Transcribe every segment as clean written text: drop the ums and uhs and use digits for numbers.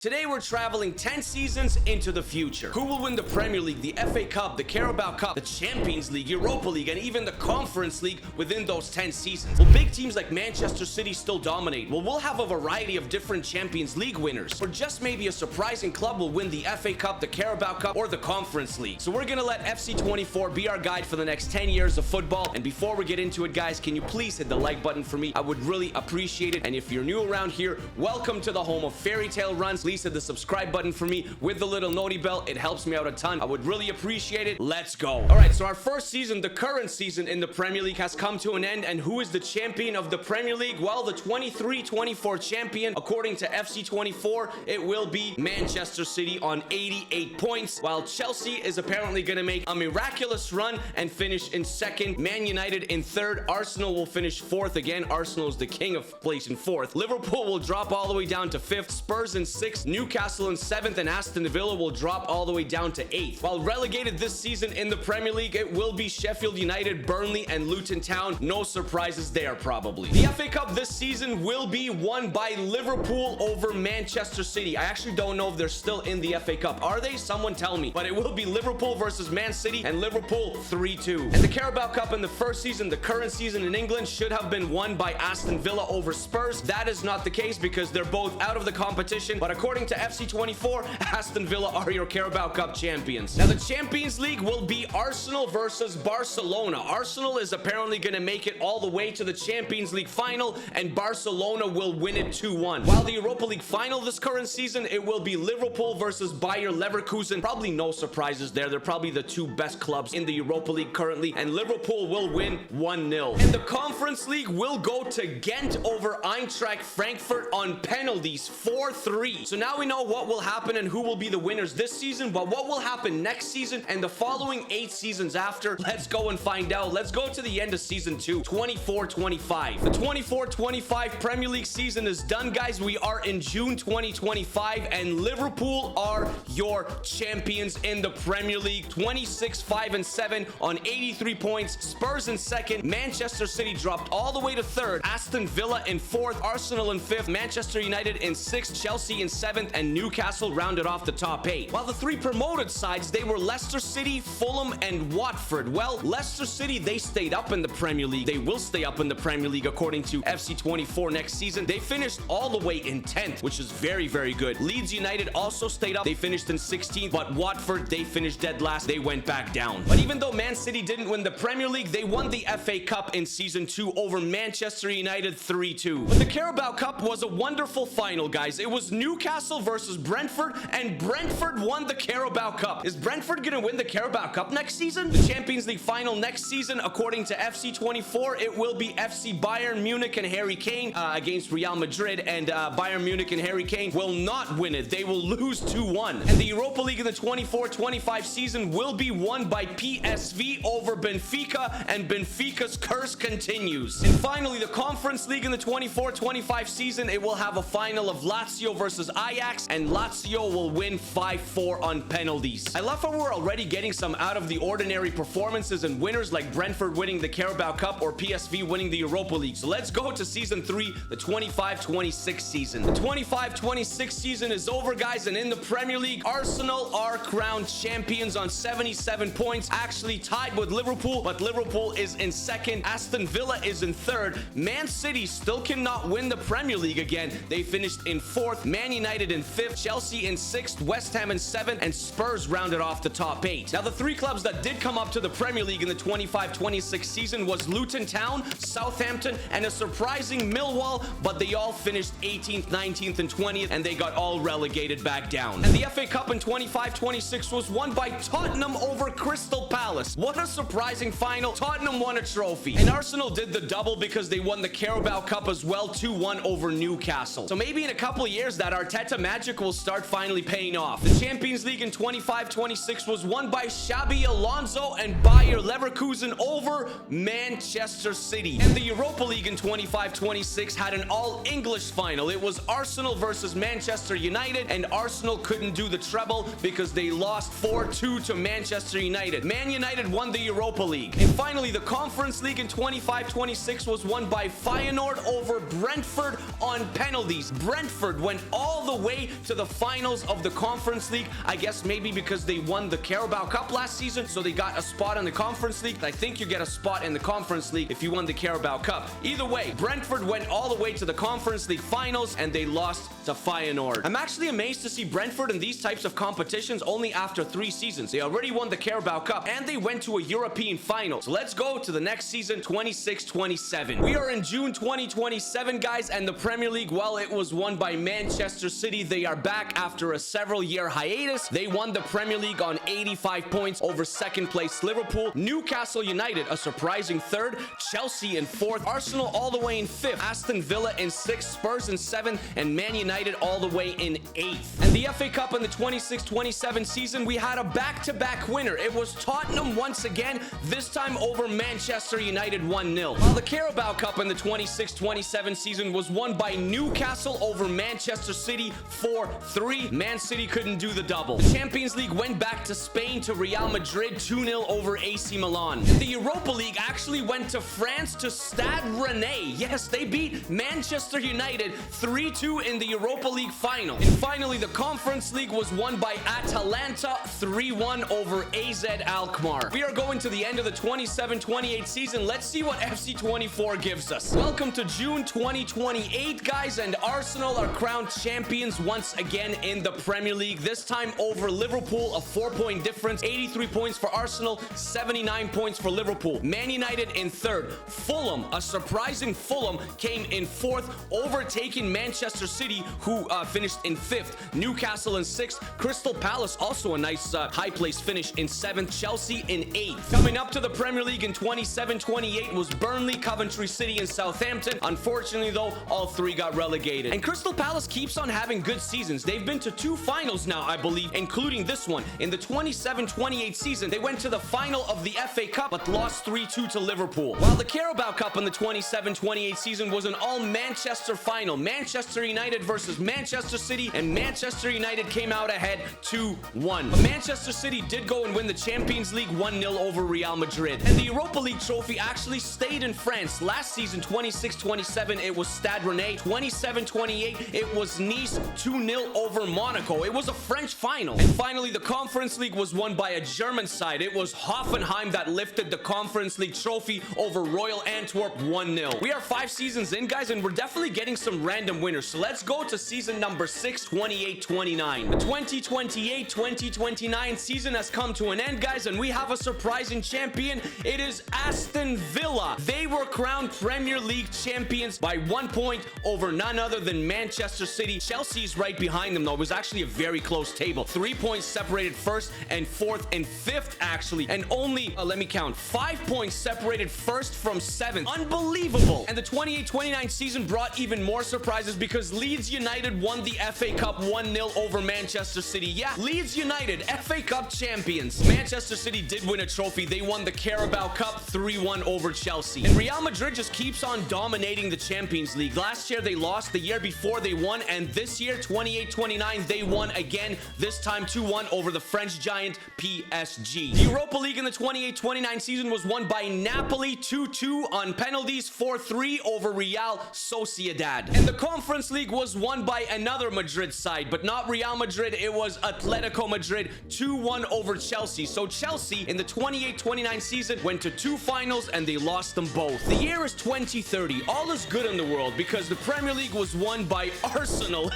Today we're traveling 10 seasons into the future. Who will win the Premier League, the FA Cup, the Carabao Cup, the Champions League, Europa League, and even the Conference League within those 10 seasons? Will big teams like Manchester City still dominate? Well, we'll have a variety of different Champions League winners. Or just maybe a surprising club will win the FA Cup, the Carabao Cup, or the Conference League. So we're gonna let FC24 be our guide for the next 10 years of football. And before we get into it, guys, can you please hit the like button for me? I would really appreciate it. And if you're new around here, welcome to the home of fairy tale runs. Please hit the subscribe button for me with the little noti bell. It helps me out a ton. I would really appreciate it. Let's go. All right, so our first season, the current season in the Premier League, has come to an end. And who is the champion of the Premier League? Well, the 23-24 champion, according to FC24, it will be Manchester City on 88 points, while Chelsea is apparently going to make a miraculous run and finish in second. Man United in third. Arsenal will finish fourth again. Arsenal is the king of placing fourth. Liverpool will drop all the way down to fifth. Spurs in sixth. Newcastle in seventh, and Aston Villa will drop all the way down to eighth. While relegated this season in the Premier League, it will be Sheffield United, Burnley, and Luton Town. No surprises there, probably. The FA Cup this season will be won by Liverpool over Manchester City. I actually don't know if they're still in the FA Cup. Are they? Someone tell me. But it will be Liverpool versus Man City, and Liverpool 3-2. And the Carabao Cup in the first season, the current season in England, should have been won by Aston Villa over Spurs. That is not the case because they're both out of the competition. But according to FC24, Aston Villa are your Carabao Cup champions. Now, the Champions League will be Arsenal versus Barcelona. Arsenal is apparently going to make it all the way to the Champions League final, and Barcelona will win it 2-1. While the Europa League final this current season, it will be Liverpool versus Bayer Leverkusen. Probably no surprises there. They're probably the two best clubs in the Europa League currently, and Liverpool will win 1-0. And the Conference League will go to Ghent over Eintracht Frankfurt on penalties, 4-3. So now we know what will happen and who will be the winners this season, but what will happen next season and the following 8 seasons after? Let's go and find out. Let's go to the end of season 2, 24-25. The 24-25 Premier League season is done, guys. We are in June 2025, and Liverpool are your champions in the Premier League. 26-5-7 on 83 points. Spurs in second. Manchester City dropped all the way to third. Aston Villa in fourth. Arsenal in fifth. Manchester United in sixth. Chelsea in seventh, and Newcastle rounded off the top 8. While the 3 promoted sides, they were Leicester City, Fulham, and Watford. Well, Leicester City, they stayed up in the Premier League. They will stay up in the Premier League according to FC24 next season. They finished all the way in 10th, which is very, very good. Leeds United also stayed up. They finished in 16th, but Watford, they finished dead last. They went back down. But even though Man City didn't win the Premier League, they won the FA Cup in season 2 over Manchester United 3-2. But the Carabao Cup was a wonderful final, guys. It was Newcastle versus Brentford, and Brentford won the Carabao Cup. Is Brentford gonna win the Carabao Cup next season? The Champions League final next season, according to FC24, it will be FC Bayern Munich and Harry Kane against Real Madrid, and Bayern Munich and Harry Kane will not win it. They will lose 2-1. And the Europa League in the 24-25 season will be won by PSV over Benfica, and Benfica's curse continues. And finally, the Conference League in the 24-25 season, it will have a final of Lazio versus Ajax, and Lazio will win 5-4 on penalties. I love how we're already getting some out of the ordinary performances and winners like Brentford winning the Carabao Cup or PSV winning the Europa League. So let's go to season 3, the 25-26 season. The 25-26 season is over, guys, and in the Premier League, Arsenal are crowned champions on 77 points, actually tied with Liverpool, but Liverpool is in second. Aston Villa is in third. Man City still cannot win the Premier League again. They finished in fourth. Man United in fifth. Chelsea in sixth. West Ham in seventh, and Spurs rounded off the top 8. Now, the 3 clubs that did come up to the Premier League in the 25-26 season was Luton Town, Southampton, and a surprising Millwall, but they all finished 18th, 19th, and 20th, and they got all relegated back down. And the FA Cup in 25-26 was won by Tottenham over Crystal Palace. What a surprising final. Tottenham won a trophy. And Arsenal did the double because they won the Carabao Cup as well, 2-1 over Newcastle. So maybe in a couple of years that Arteta magic will start finally paying off. The Champions League in 25-26 was won by Xabi Alonso and Bayer Leverkusen over Manchester City. And the Europa League in 25-26 had an all-English final. It was Arsenal versus Manchester United, and Arsenal couldn't do the treble because they lost 4-2 to Manchester United. Man United won the Europa League. And finally, the Conference League in 25-26 was won by Feyenoord over Brentford on penalties. Brentford went all the all the way to the finals of the Conference League. I guess maybe because they won the Carabao Cup last season, so they got a spot in the Conference League. I think you get a spot in the Conference League if you won the Carabao Cup. Either way, Brentford went all the way to the Conference League finals, and they lost to Feyenoord. I'm actually amazed to see Brentford in these types of competitions only after 3 seasons. They already won the Carabao Cup, and they went to a European final. So let's go to the next season, 26-27. We are in June 2027, guys, and the Premier League, well, it was won by Manchester City. They are back after a several-year hiatus. They won the Premier League on 85 points over second-place Liverpool. Newcastle United, a surprising 3rd. Chelsea in 4th. Arsenal all the way in 5th. Aston Villa in 6th. Spurs in 7th. And Man United all the way in 8th. And the FA Cup in the 26-27 season, we had a back-to-back winner. It was Tottenham once again, this time over Manchester United 1-0. While the Carabao Cup in the 26-27 season was won by Newcastle over Manchester City 4-3. Man City couldn't do the double. The Champions League went back to Spain to Real Madrid 2-0 over AC Milan. The Europa League actually went to France to Stade Rennais. Yes, they beat Manchester United 3-2 in the Europa League final. And finally, the Conference League was won by Atalanta 3-1 over AZ Alkmaar. We are going to the end of the 27-28 season. Let's see what FC24 gives us. Welcome to June 2028, guys, and Arsenal are crowned champions once again in the Premier League. This time over Liverpool, a 4-point difference. 83 points for Arsenal, 79 points for Liverpool. Man United in 3rd. Fulham, a surprising Fulham, came in 4th, overtaking Manchester City, who finished in 5th. Newcastle in 6th. Crystal Palace, also a nice high place finish, in 7th. Chelsea in 8th. Coming up to the Premier League in 27-28 was Burnley, Coventry City, and Southampton. Unfortunately, though, all 3 got relegated. And Crystal Palace keeps on having good seasons. They've been to 2 finals now, I believe, including this one. In the 27-28 season, they went to the final of the FA Cup, but lost 3-2 to Liverpool. While the Carabao Cup in the 27-28 season was an all-Manchester final. Manchester United versus Manchester City, and Manchester United came out ahead 2-1. But Manchester City did go and win the Champions League 1-0 over Real Madrid. And the Europa League trophy actually stayed in France. Last season, 26-27, it was Stade Rennais. 27-28, it was Nice 2-0 over Monaco. It was a French final. And finally, the Conference League was won by a German side. It was Hoffenheim that lifted the Conference League trophy over Royal Antwerp 1-0. We are 5 seasons in, guys, and we're definitely getting some random winners. So let's go to season number 6, 28-29. The 2028-2029 season has come to an end, guys, and we have a surprising champion. It is Aston Villa. They were crowned Premier League champions by 1 point over none other than Manchester City. Chelsea's right behind them, though. It was actually a very close table. 3 points separated 1st and 4th and 5th, actually. And only, let me count, 5 points separated 1st from 7th. Unbelievable. And the 28-29 season brought even more surprises because Leeds United won the FA Cup 1-0 over Manchester City. Yeah, Leeds United, FA Cup champions. Manchester City did win a trophy. They won the Carabao Cup 3-1 over Chelsea. And Real Madrid just keeps on dominating the Champions League. Last year they lost, the year before they won, and this year, 28-29, they won again, this time 2-1 over the French giant PSG. The Europa League in the 28-29 season was won by Napoli 2-2 on penalties, 4-3 over Real Sociedad. And the Conference League was won by another Madrid side, but not Real Madrid, it was Atletico Madrid 2-1 over Chelsea. So Chelsea in the 28-29 season went to 2 finals and they lost them both. The year is 2030. All is good in the world because the Premier League was won by Arsenal.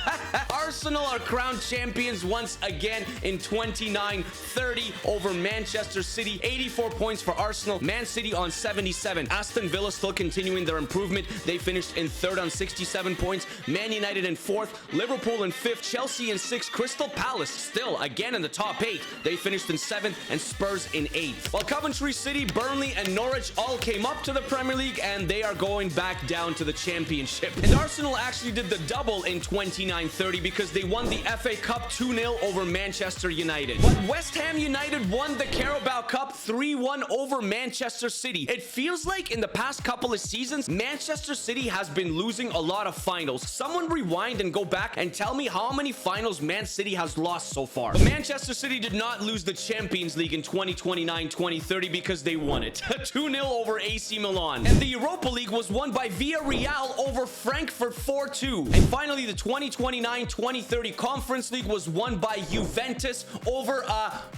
Arsenal are crowned champions once again in 29-30 over Manchester City. 84 points for Arsenal. Man City on 77. Aston Villa still continuing their improvement. They finished in 3rd on 67 points. Man United in 4th. Liverpool in 5th. Chelsea in 6th. Crystal Palace still again in the top 8. They finished in 7th, and Spurs in 8th. While Coventry City, Burnley, and Norwich all came up to the Premier League, and they are going back down to the Championship. And Arsenal actually did the double in 29-30 because they won the FA Cup 2-0 over Manchester United. But West Ham United won the Carabao Cup 3-1 over Manchester City. It feels like in the past couple of seasons, Manchester City has been losing a lot of finals. Someone rewind and go back and tell me how many finals Man City has lost so far. But Manchester City did not lose the Champions League in 2029-2030 because they won it. 2-0 over AC Milan. And the Europa League was won by Villarreal over Frankfurt 4-2. And finally, the 2020 2029-2030 Conference League was won by Juventus over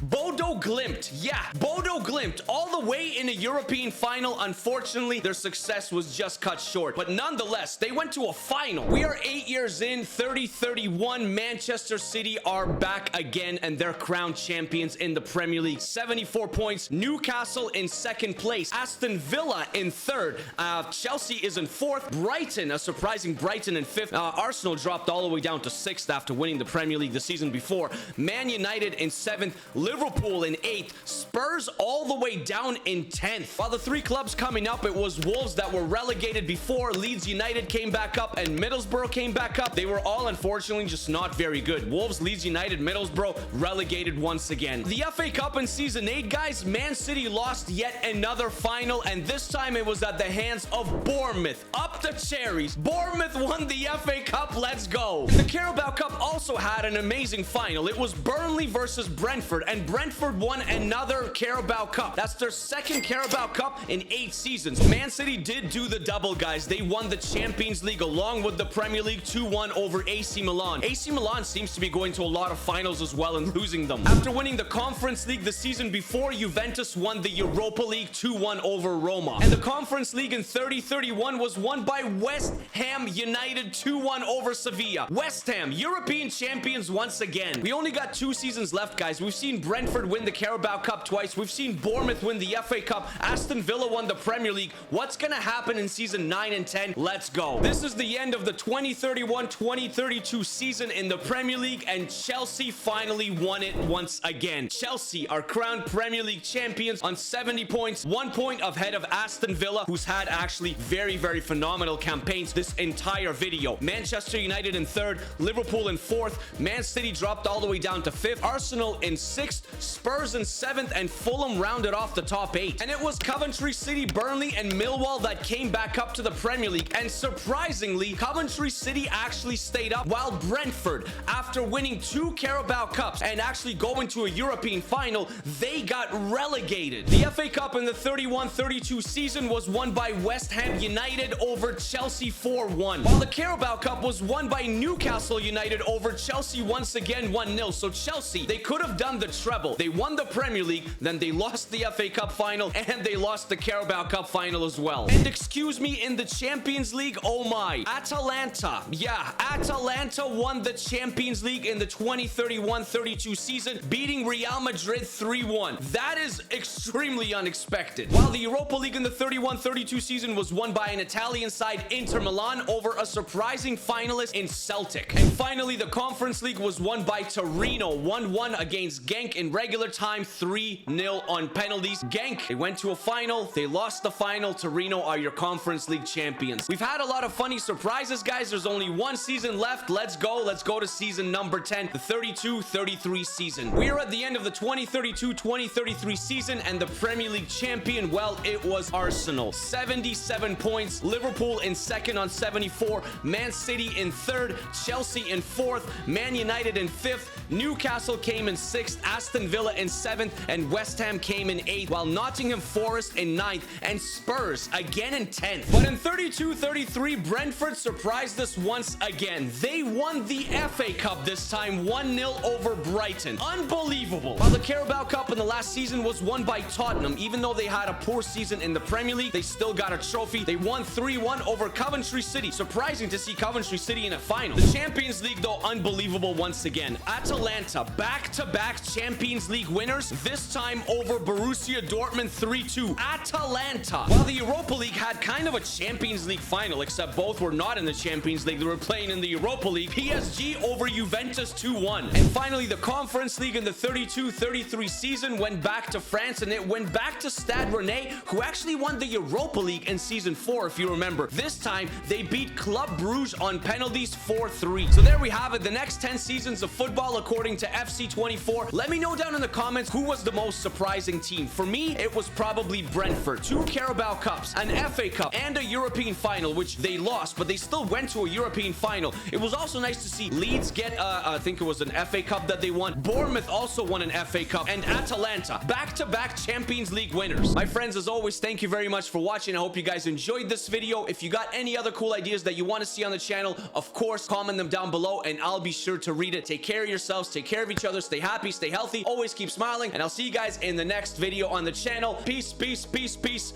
Bodo Glimt. Yeah, Bodo Glimt, all the way in a European final. Unfortunately, their success was just cut short, but nonetheless, they went to a final. We are 8 years in, 30-31. Manchester City are back again, and they're crowned champions in the Premier League. 74 points. Newcastle in second place. Aston Villa in third. Chelsea is in fourth. Brighton, a surprising Brighton in fifth. Arsenal dropped all the way down to sixth after winning the Premier League the season before. Man United in seventh. Liverpool in eighth. Spurs all the way down in 10th. While the three clubs coming up, it was Wolves that were relegated before. Leeds United came back up and Middlesbrough came back up. They were all unfortunately just not very good. Wolves, Leeds United, Middlesbrough relegated once again. The FA Cup in season 8, guys, Man City lost yet another final, and this time it was at the hands of Bournemouth. Up the cherries. Bournemouth won the FA Cup. Let's go. The Carabao Cup also had an amazing final. It was Burnley versus Brentford, and Brentford won another Carabao Cup. That's their second Carabao Cup in 8 seasons. Man City did do the double, guys. They won the Champions League along with the Premier League 2-1 over AC Milan. AC Milan seems to be going to a lot of finals as well and losing them. After winning the Conference League the season before, Juventus won the Europa League 2-1 over Roma. And the Conference League in 30-31 was won by West Ham United 2-1 over Sevilla. West Ham, European champions once again. We only got 2 seasons left, guys. We've seen Brentford win the Carabao Cup twice. We've seen Bournemouth win the FA Cup. Aston Villa won the Premier League. What's gonna happen in season 9 and 10? Let's go. This is the end of the 2031-2032 season in the Premier League, and Chelsea finally won it once again. Chelsea are crowned Premier League champions on 70 points, 1 point ahead of Aston Villa, who's had actually very, very phenomenal campaigns this entire video. Manchester United in third, Liverpool in fourth, Man City dropped all the way down to fifth, Arsenal in sixth, Spurs in seventh, and Fulham rounded off the top 8. And it was Coventry City, Burnley, and Millwall that came back up to the Premier League. And surprisingly, Coventry City actually stayed up, while Brentford, after winning 2 Carabao Cups and actually going to a European final, they got relegated. The FA Cup in the 31-32 season was won by West Ham United over Chelsea 4-1, while the Carabao Cup was won by Newcastle United over Chelsea once again 1-0. So Chelsea, they could have done the treble. They won the Premier League, then they lost the FA Cup final, and they lost the Carabao Cup final as well. And excuse me, in the Champions League, oh my, Atalanta. Yeah, Atalanta won the Champions League in the 2031-32 season, beating Real Madrid 3-1. That is extremely unexpected. While the Europa League in the 31-32 season was won by an Italian side, Inter Milan, over a surprising finalist in Celtic. And finally, the Conference League was won by Torino 1-1 against Genk in regular time, 3-0 on penalties. Genk, they went to a final, they lost the final. Torino are your Conference League champions. We've had a lot of funny surprises, guys. There's only 1 season left. Let's go to season number 10, the 32-33 season. We are at the end of the 2032-2033 season, and the Premier League champion, well, it was Arsenal. 77 points. Liverpool in second on 74. Man City in third. Chelsea in fourth. Man United in fifth. Newcastle came in sixth. Aston Villa in seventh. And West Ham came in eighth, while Nottingham Forest in ninth. And Spurs again in 10th. But in 32-33, Brentford surprised us once again. They won the FA Cup this time, 1-0 over Brighton. Unbelievable. While the Carabao Cup in the last season was won by Tottenham, even though they had a poor season in the Premier League, they still got a trophy. They won 3-1 over Coventry City. Surprising to see Coventry City in a final. The Champions League, though, unbelievable once again. Atalanta, back-to-back Champions League winners, this time over Borussia Dortmund 3-2. Atalanta. While the Europa League had kind of a Champions League final, except both were not in the Champions League. They were playing in the Europa League. PSG over Juventus 2-1. And finally, the Conference League in the 32-33 season went back to France, and it went back to Stade Rennais, who actually won the Europa League in season 4, if you remember. This time, they beat Club Bruges on penalties 4-3. So there we have it, the next 10 seasons of football according to FC24. Let me know down in the comments who was the most surprising team. For me, it was probably Brentford. 2 Carabao Cups, an FA Cup, and a European final, which they lost, but they still went to a European final. It was also nice to see Leeds get, I think it was an FA Cup that they won. Bournemouth also won an FA Cup, and Atalanta, back-to-back Champions League winners. My friends, as always, thank you very much for watching. I hope you guys enjoyed this video. If you got any other cool ideas that you want to see on the channel, of course, comment comment them down below and I'll be sure to read it. Take care of yourselves, take care of each other, stay happy, stay healthy, always keep smiling, and I'll see you guys in the next video on the channel. Peace, peace, peace, peace.